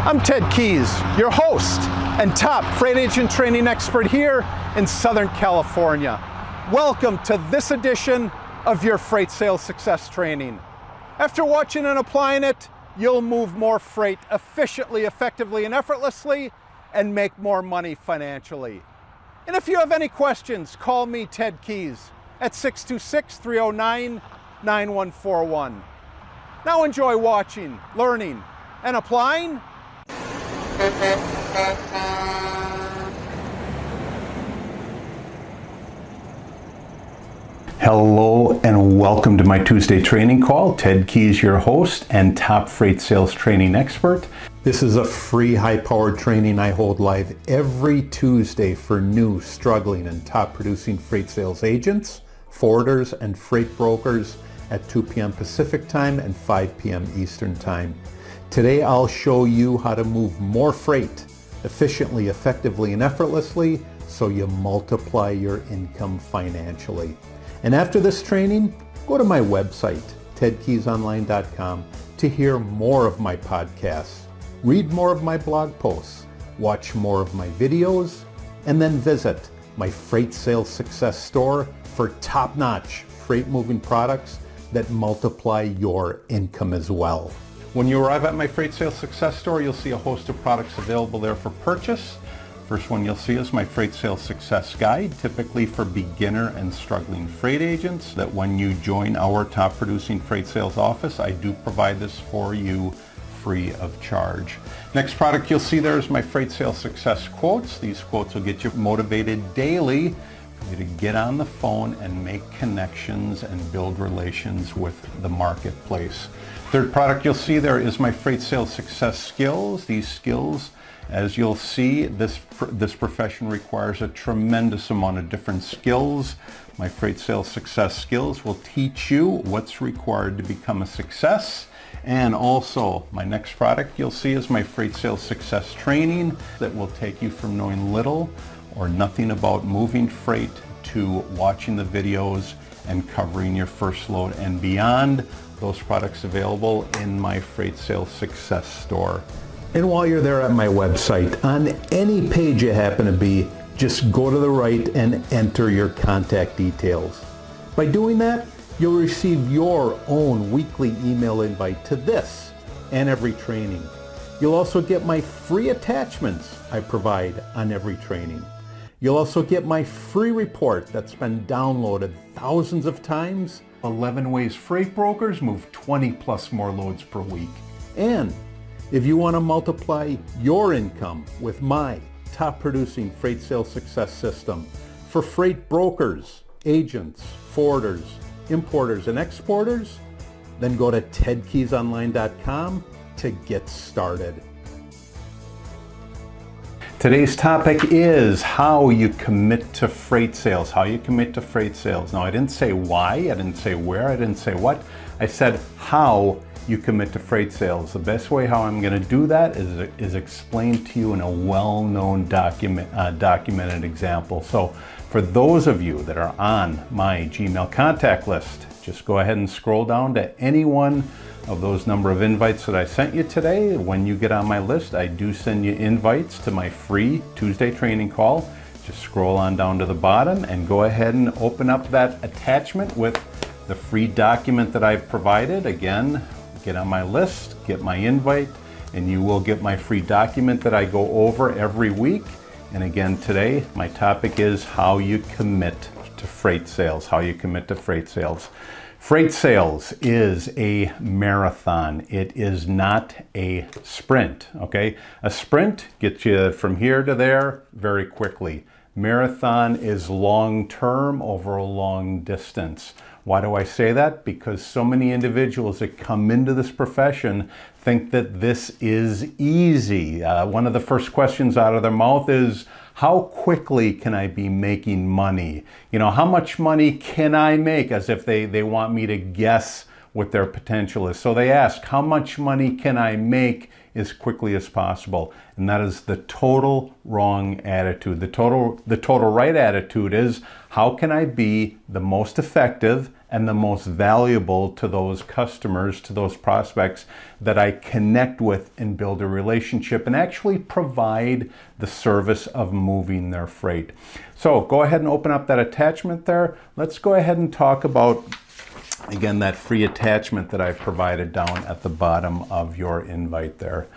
I'm Ted Keys, your host and top freight agent training expert here in Southern California. Welcome to this edition of your Freight Sales Success Training. After watching and applying it, you'll move more freight efficiently, effectively, and effortlessly, and make more money financially. And if you have any questions, call me, Ted Keys, at 626-309-9141. Now enjoy watching, learning, and applying. Hello and welcome to my Tuesday training call. Ted Keys, your host and top freight sales training expert. This is a free high-powered training I hold live every Tuesday for new, struggling, and top-producing freight sales agents, forwarders, and freight brokers at 2 p.m. Pacific Time and 5 p.m. Eastern Time. Today I'll show you how to move more freight efficiently, effectively, and effortlessly so you multiply your income financially. And after this training, go to my website, tedkeysonline.com, to hear more of my podcasts, read more of my blog posts, watch more of my videos, and then visit my Freight Sales Success store for top-notch freight moving products that multiply your income as well. When you arrive at my Freight Sales Success store, you'll see a host of products available there for purchase. First one you'll see is my Freight Sales Success Guide, typically for beginner and struggling freight agents, that when you join our top producing freight sales office, I do provide this for you free of charge. Next product you'll see there is my Freight Sales Success Quotes. These quotes will get you motivated daily for you to get on the phone and make connections and build relations with the marketplace. Third product you'll see there is my Freight Sales Success Skills. These skills, as you'll see, this profession requires a tremendous amount of different skills. My Freight Sales Success Skills will teach you what's required to become a success. And also, my next product you'll see is my Freight Sales Success Training that will take you from knowing little or nothing about moving freight to watching the videos and covering your first load and beyond. Those products available in my Freight Sales Success store. And while you're there at my website, on any page you happen to be, just go to the right and enter your contact details. By doing that, you'll receive your own weekly email invite to this and every training. You'll also get my free attachments I provide on every training. You'll also get my free report that's been downloaded thousands of times, 11 ways freight brokers move 20 plus more loads per week. And if you want to multiply your income with my top producing Freight Sales Success System for freight brokers, agents, forwarders, importers, and exporters, then go to tedkeysonline.com to get started. Today's topic is how you commit to freight sales, how you commit to freight sales. Now, I didn't say why, I didn't say where, I didn't say what. I said how you commit to freight sales. The best way how I'm going to do that is explained to you in a well-known documented example. So for those of you that are on my Gmail contact list, just go ahead and scroll down to any one of those number of invites that I sent you today. When you get on my list, I do send you invites to my free Tuesday training call. Just scroll on down to the bottom and go ahead and open up that attachment with the free document that I've provided. Again, get on my list, get my invite, and you will get my free document that I go over every week. And again, today, my topic is how you commit to freight sales, how you commit to freight sales. Freight sales is a marathon. It is not a sprint, okay? A sprint gets you from here to there very quickly. Marathon is long-term over a long distance. Why do I say that? Because so many individuals that come into this profession think that this is easy. One of the first questions out of their mouth is, how quickly can I be making money? You know, how much money can I make? As if they want me to guess what their potential is. So they ask, how much money can I make as quickly as possible? And that is the total wrong attitude. The total right attitude is, how can I be the most effective and the most valuable to those customers, to those prospects that I connect with and build a relationship and actually provide the service of moving their freight. So go ahead and open up that attachment there. Let's go ahead and talk about, again, that free attachment that I've provided down at the bottom of your invite there.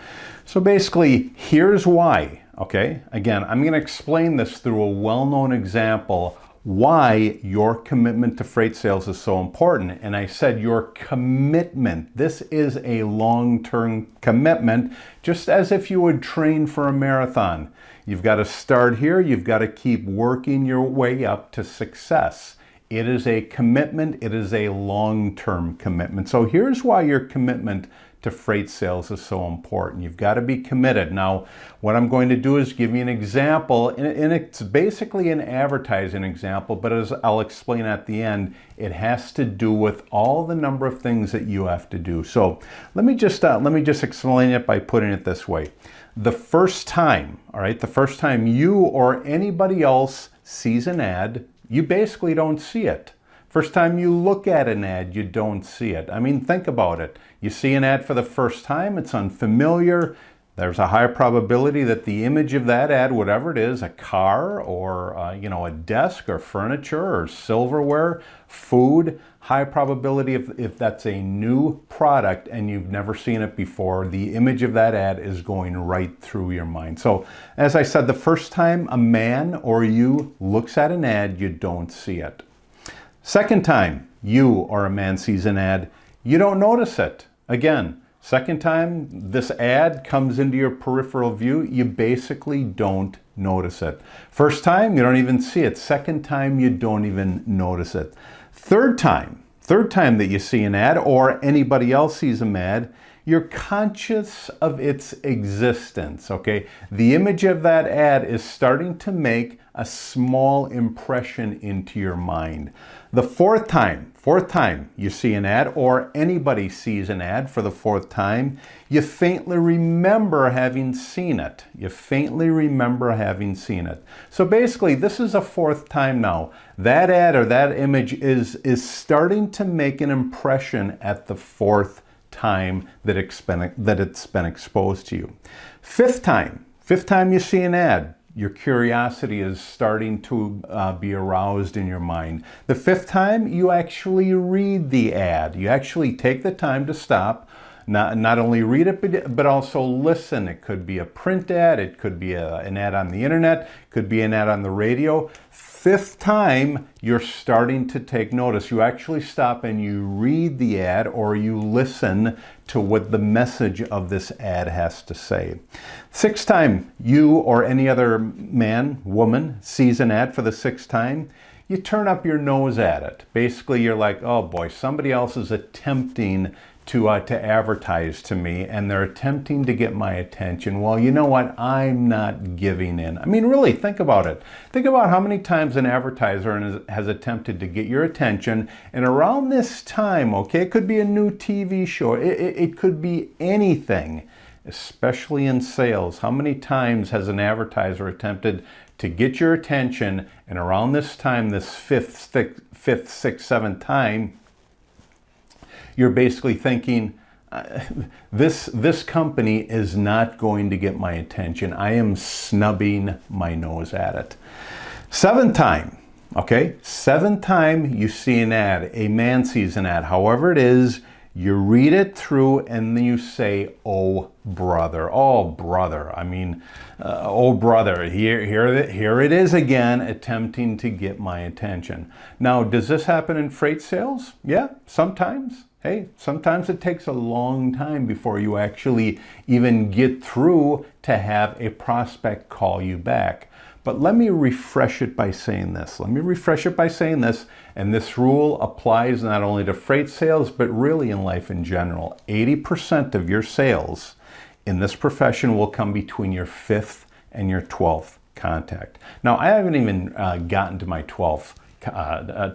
So basically, here's why, okay? Again, I'm going to explain this through a well-known example, why your commitment to freight sales is so important. And I said your commitment. This is a long-term commitment, just as if you would train for a marathon. You've got to start here. You've got to keep working your way up to success. It is a commitment. It is a long-term commitment. So here's why your commitment to freight sales is so important. You've got to be committed. Now, what I'm going to do is give you an example, and it's basically an advertising example, but as I'll explain at the end, it has to do with all the number of things that you have to do. So let me just explain it by putting it this way. The first time, all right, the first time you or anybody else sees an ad, you basically don't see it. First time you look at an ad, you don't see it. I mean, think about it. You see an ad for the first time, it's unfamiliar. There's a high probability that the image of that ad, whatever it is, a car or a desk or furniture or silverware, food, high probability if that's a new product and you've never seen it before, the image of that ad is going right through your mind. So as I said, the first time a man or you looks at an ad, you don't see it. Second time you or a man sees an ad, you don't notice it. Again, second time this ad comes into your peripheral view, you basically don't notice it. First time, you don't even see it. Second time, you don't even notice it. Third time that you see an ad or anybody else sees an ad, you're conscious of its existence, okay? The image of that ad is starting to make a small impression into your mind. The fourth time you see an ad or anybody sees an ad for the fourth time, you faintly remember having seen it. You faintly remember having seen it. So basically, this is a fourth time now. That ad or that image is starting to make an impression at the fourth time that it's been exposed to you. Fifth time you see an ad, your curiosity is starting to be aroused in your mind. The fifth time, you actually read the ad. You actually take the time to stop, not only read it, but also listen. It could be a print ad, it could be an ad on the internet, it could be an ad on the radio. Fifth time, you're starting to take notice. You actually stop and you read the ad or you listen to what the message of this ad has to say. Sixth time, you or any other man, woman sees an ad for the sixth time, you turn up your nose at it. Basically, you're like, oh boy, somebody else is attempting to advertise to me and they're attempting to get my attention. Well, you know what? I'm not giving in. I mean, really, think about it. Think about how many times an advertiser has attempted to get your attention, and around this time, okay, it could be a new TV show, it could be anything, especially in sales. How many times has an advertiser attempted to get your attention, and around this time, this fifth, sixth, seventh time, you're basically thinking, this company is not going to get my attention. I am snubbing my nose at it. Seventh time, okay? Seventh time you see an ad, a man sees an ad, however it is, you read it through and then you say, oh brother, I mean, oh brother, here it is again, attempting to get my attention. Now, does this happen in freight sales? Yeah, sometimes. Hey, sometimes it takes a long time before you actually even get through to have a prospect call you back. But let me refresh it by saying this. And this rule applies not only to freight sales, but really in life in general. 80% of your sales in this profession will come between your 5th and your 12th contact. Now, I haven't even gotten to my 12th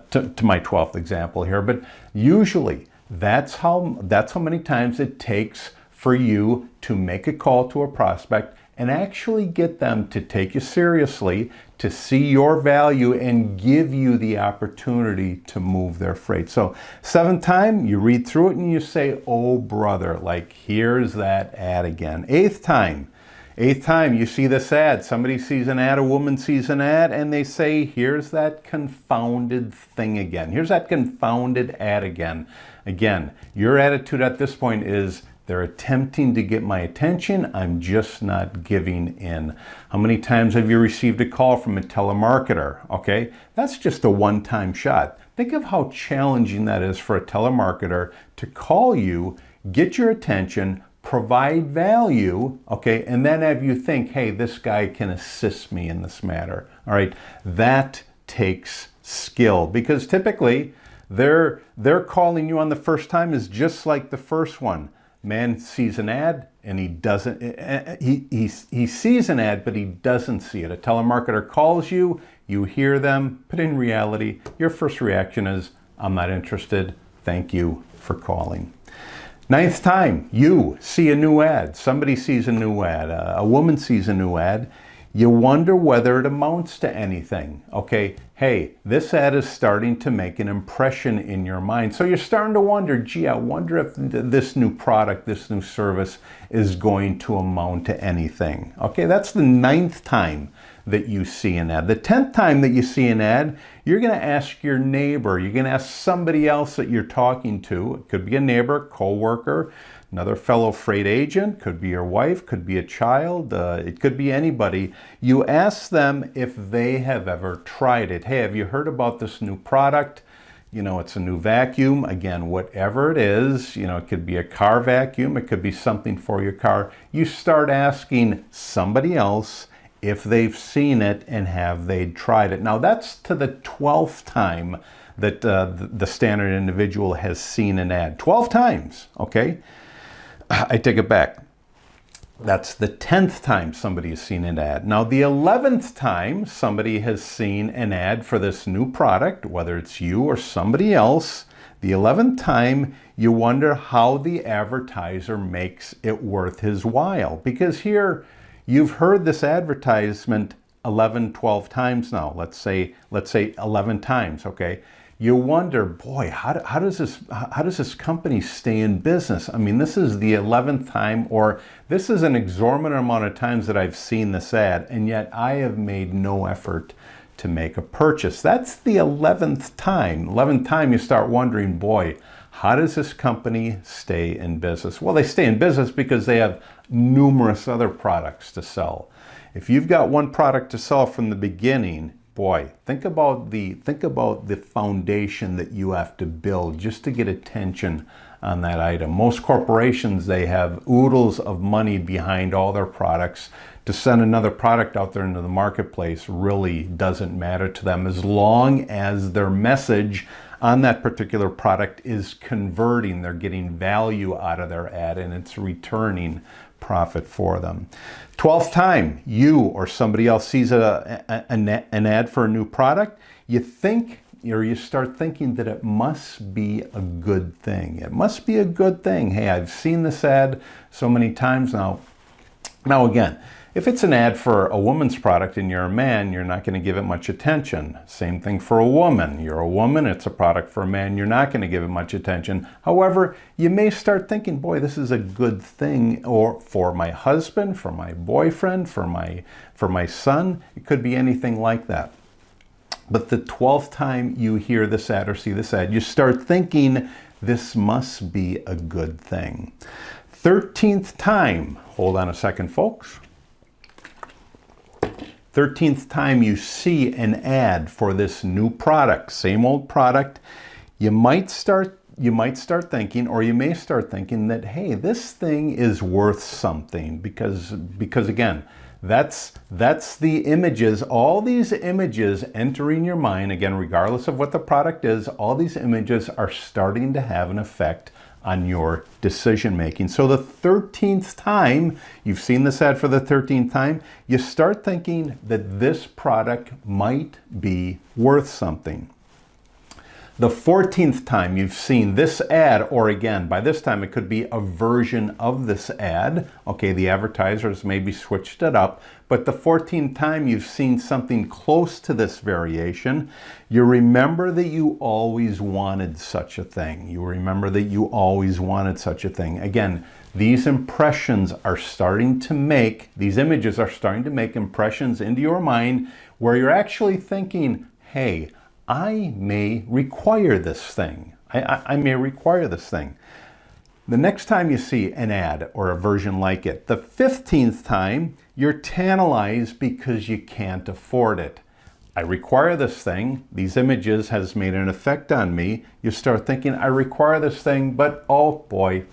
to my 12th example here, but usually that's how many times it takes for you to make a call to a prospect and actually get them to take you seriously, to see your value and give you the opportunity to move their freight. So 7th time, you read through it and you say, oh brother, like here's that ad again. 8th time, you see this ad. Somebody sees an ad, a woman sees an ad, and they say, here's that confounded thing again. Here's that confounded ad again. Again, your attitude at this point is, they're attempting to get my attention. I'm just not giving in. How many times have you received a call from a telemarketer? Okay, that's just a one-time shot. Think of how challenging that is for a telemarketer to call you, get your attention, provide value, okay, and then have you think, hey, this guy can assist me in this matter. All right, that takes skill, because typically they're calling you on the first time is just like the first one. Man sees an ad and he doesn't, he sees an ad, but he doesn't see it. A telemarketer calls you, you hear them, but in reality, your first reaction is, I'm not interested, thank you for calling. 9th time, you see a new ad. Somebody sees a new ad, a woman sees a new ad. You wonder whether it amounts to anything. Okay, hey, this ad is starting to make an impression in your mind. So you're starting to wonder, gee, I wonder if this new product, this new service is going to amount to anything. Okay, that's the 9th time that you see an ad. The 10th time that you see an ad, you're going to ask your neighbor, you're going to ask somebody else that you're talking to. It could be a neighbor, coworker, another fellow freight agent, could be your wife, could be a child, it could be anybody. You ask them if they have ever tried it. Hey, have you heard about this new product? You know, it's a new vacuum. Again, whatever it is, you know, it could be a car vacuum, it could be something for your car. You start asking somebody else if they've seen it and have they tried it. Now that's to the 12th time that the standard individual has seen an ad. 12 times, okay? I take it back. That's the 10th time somebody has seen an ad. Now the 11th time somebody has seen an ad for this new product, whether it's you or somebody else, the 11th time you wonder how the advertiser makes it worth his while. Because here, you've heard this advertisement 11, 12 times now. Let's say 11 times, okay? You wonder, boy, how does this company stay in business? I mean, this is the 11th time, or this is an exorbitant amount of times that I've seen this ad, and yet I have made no effort to make a purchase. That's the 11th time. 11th time you start wondering, boy, how does this company stay in business? Well, they stay in business because they have numerous other products to sell. If you've got one product to sell from the beginning, boy, think about the foundation that you have to build just to get attention on that item. Most corporations, they have oodles of money behind all their products. To send another product out there into the marketplace really doesn't matter to them as long as their message on that particular product is converting. They're getting value out of their ad and it's returning profit for them. 12th time, you or somebody else sees an ad for a new product, you think, or you start thinking that it must be a good thing. It must be a good thing. Hey, I've seen this ad so many times now. Now again, if it's an ad for a woman's product and you're a man, you're not going to give it much attention. Same thing for a woman. You're a woman, it's a product for a man, you're not going to give it much attention. However, you may start thinking, boy, this is a good thing, or for my husband, for my boyfriend, for my son. It could be anything like that. But the 12th time you hear this ad or see this ad, you start thinking, this must be a good thing. 13th time, hold on a second, folks. 13th time you see an ad for this new product, same old product, you might start thinking, or you may start thinking that, hey, this thing is worth something because again, That's the images, all these images entering your mind, again, regardless of what the product is, all these images are starting to have an effect on your decision making. So the 13th time, you've seen this ad for the 13th time, you start thinking that this product might be worth something. The 14th time you've seen this ad, or again, by this time it could be a version of this ad. Okay, the advertisers maybe switched it up, but the 14th time you've seen something close to this variation, you remember that you always wanted such a thing. You remember that you always wanted such a thing. Again, these impressions are starting to make, these images are starting to make impressions into your mind where you're actually thinking, hey, I may require this thing. I may require this thing. The next time you see an ad or a version like it, the 15th time, you're tantalized because you can't afford it. I require this thing. These images has made an effect on me. You start thinking, I require this thing, but oh boy,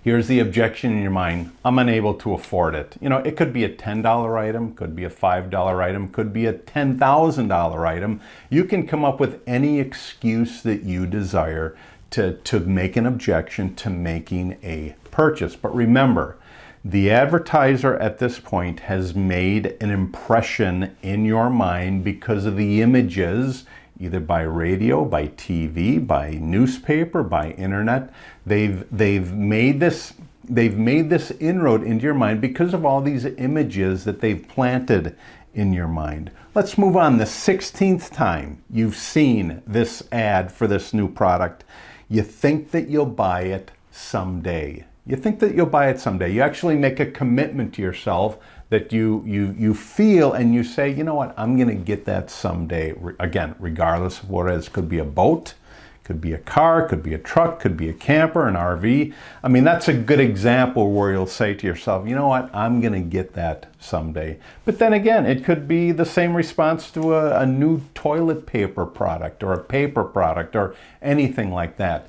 here's the objection in your mind. I'm unable to afford it. You know, it could be a $10 item, could be a $5 item, could be a $10,000 item. You can come up with any excuse that you desire to make an objection to making a purchase. But remember, the advertiser at this point has made an impression in your mind because of the images, either by radio, by TV, by newspaper, by internet. They've made this inroad into your mind because of all these images that they've planted in your mind. Let's move on. The 16th time you've seen this ad for this new product, you think that you'll buy it someday. You think that you'll buy it someday. You actually make a commitment to yourself that you feel, and you say, you know what, I'm going to get that someday. Again, regardless of what it is. Could be a boat, could be a car, could be a truck, could be a camper, an RV. I mean, that's a good example where you'll say to yourself, you know what, I'm going to get that someday. But then again, it could be the same response to a new toilet paper product or a paper product or anything like that.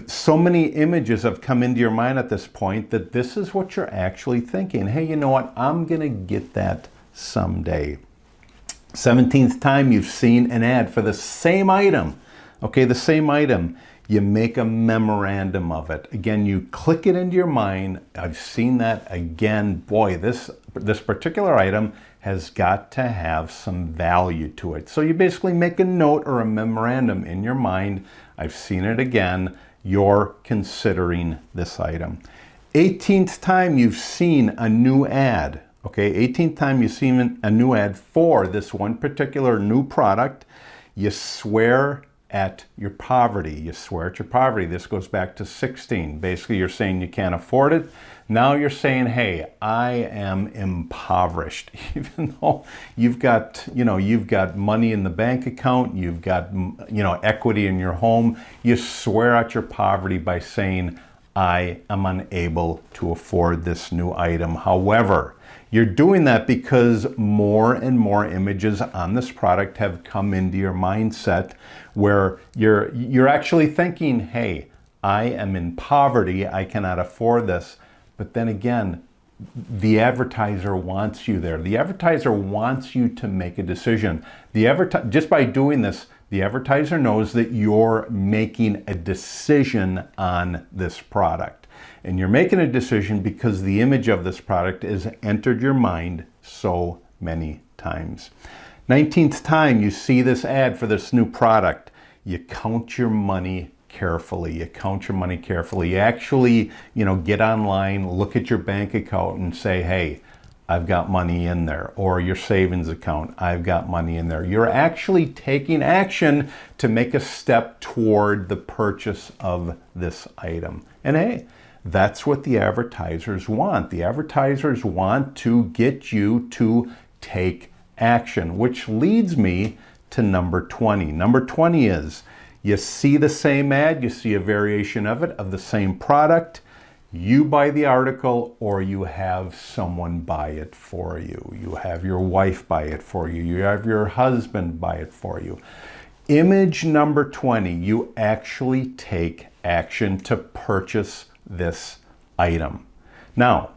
So many images have come into your mind at this point that this is what you're actually thinking. Hey, you know what? I'm going to get that someday. 17th time you've seen an ad for the same item. Okay, the same item. You make a memorandum of it. Again, you click it into your mind. I've seen that again. Boy, this particular item has got to have some value to it. So you basically make a note or a memorandum in your mind. I've seen it again. You're considering this item. 18th time you've seen a new ad. Okay, 18th time you've seen a new ad for this one particular new product. You swear at your poverty. You swear at your poverty. This goes back to 16. Basically, you're saying you can't afford it. Now you're saying, hey, I am impoverished. Even though you've got money in the bank account, you've got, equity in your home, you swear at your poverty by saying, I am unable to afford this new item. However, you're doing that because more and more images on this product have come into your mindset where you're actually thinking, hey, I am in poverty, I cannot afford this. But then again, the advertiser wants you there. The advertiser wants you to make a decision. Just by doing this, the advertiser knows that you're making a decision on this product. And you're making a decision because the image of this product has entered your mind so many times. 19th time you see this ad for this new product, you count your money carefully. You count your money carefully. You actually, get online, look at your bank account and say, hey, I've got money in there. Or your savings account, I've got money in there. You're actually taking action to make a step toward the purchase of this item. And hey, that's what the advertisers want. The advertisers want to get you to take action, which leads me to number 20. Number 20 is, you see the same ad, you see a variation of it, of the same product, you buy the article or you have someone buy it for you. You have your wife buy it for you. You have your husband buy it for you. Image number 20, you actually take action to purchase this item. Now,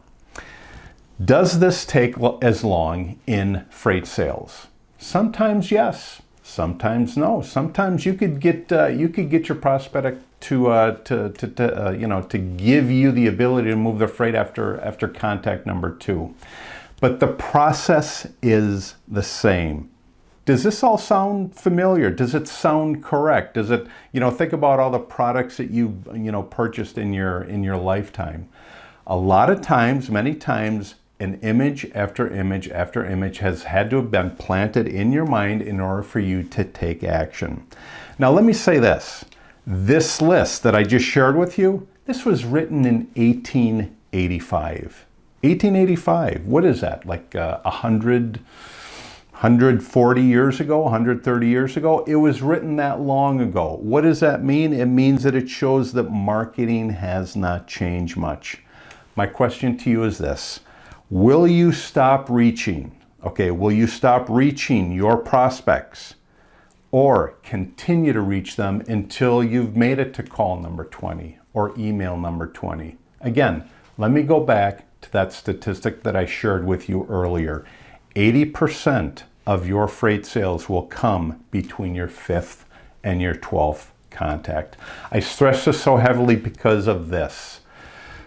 Does this take as long in freight sales? Sometimes yes, sometimes no. Sometimes you could get your prospect to give you the ability to move the freight after contact number 2. But the process is the same. Does this all sound familiar? Does it sound correct? Does it, think about all the products that you've, purchased in your lifetime. A lot of times, many times, an image after image after image has had to have been planted in your mind in order for you to take action. Now, let me say this. This list that I just shared with you, this was written in 1885. 1885, what is that? Like 140 years ago, 130 years ago? It was written that long ago. What does that mean? It means that it shows that marketing has not changed much. My question to you is this. Will you stop reaching? Okay, will you stop reaching your prospects or continue to reach them until you've made it to call number 20 or email number 20? Again, let me go back to that statistic that I shared with you earlier. 80% of your freight sales will come between your 5th and your 12th contact. I stress this so heavily because of this.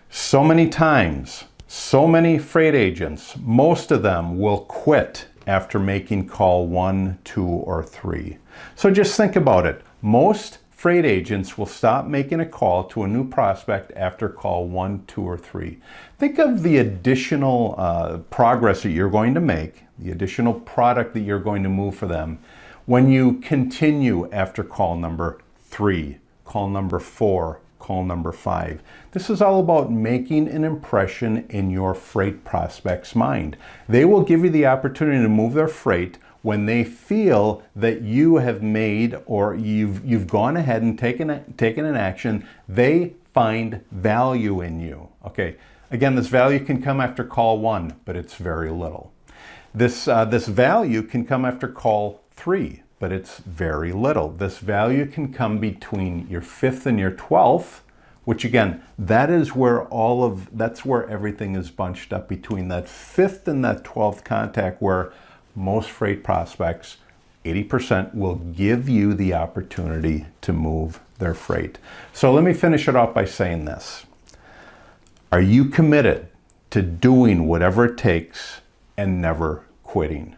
So many times, so many freight agents, most of them will quit after making call 1, 2, or 3. So just think about it. Most freight agents will stop making a call to a new prospect after call 1, 2, or 3. Think of the additional progress that you're going to make, the additional product that you're going to move for them when you continue after call number 3, call number 4, call number 5. This is all about making an impression in your freight prospect's mind. They will give you the opportunity to move their freight when they feel that you have made or you've gone ahead and taken an action. They find value in you. Okay. Again, this value can come after call 1, but it's very little. This value can come after call 3, but it's very little. This value can come between your 5th and your 12th, which again, that's where everything is bunched up between that 5th and that 12th contact, where most freight prospects, 80%, will give you the opportunity to move their freight. So let me finish it off by saying this. Are you committed to doing whatever it takes and never quitting?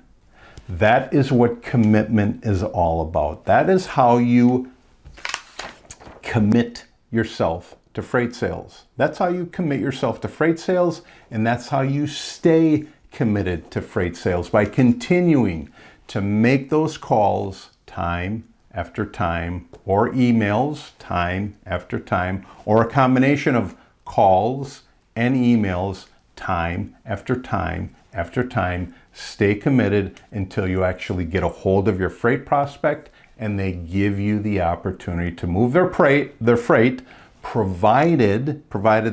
That is what commitment is all about. That is how you commit yourself to freight sales. That's how you commit yourself to freight sales, and that's how you stay committed to freight sales, by continuing to make those calls time after time, or emails time after time, or a combination of calls and emails time after time after time. Stay committed until you actually get a hold of your freight prospect and they give you the opportunity to move their freight, provided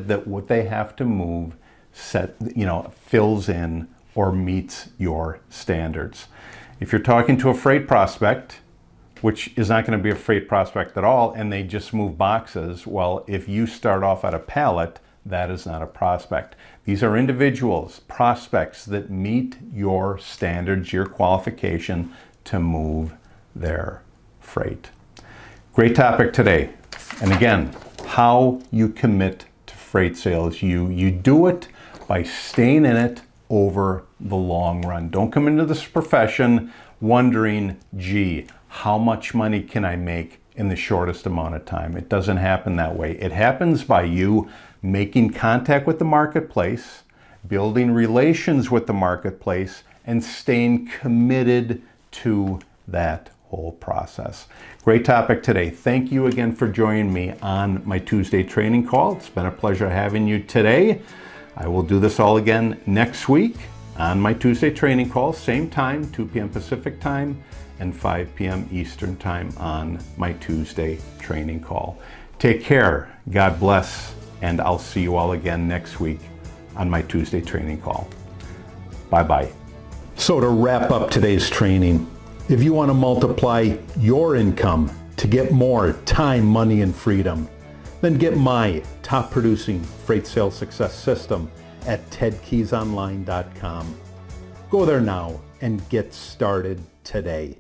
that what they have to move fills in or meets your standards. If you're talking to a freight prospect, which is not going to be a freight prospect at all, and they just move boxes, well, if you start off at a pallet, that is not a prospect. These are individuals, prospects that meet your standards, your qualification to move their freight. Great topic today. And again, how you commit to freight sales. You do it by staying in it over the long run. Don't come into this profession wondering, gee, how much money can I make in the shortest amount of time? It doesn't happen that way. It happens by you making contact with the marketplace, building relations with the marketplace, and staying committed to that whole process. Great topic today. Thank you again for joining me on my Tuesday training call. It's been a pleasure having you today. I will do this all again next week on my Tuesday training call, same time, 2 p.m. Pacific time and 5 p.m. Eastern time on my Tuesday training call. Take care, God bless, and I'll see you all again next week on my Tuesday training call. Bye-bye. So to wrap up today's training, if you want to multiply your income to get more time, money, and freedom, then get my top producing freight sales success system at tedkeysonline.com. Go there now and get started today.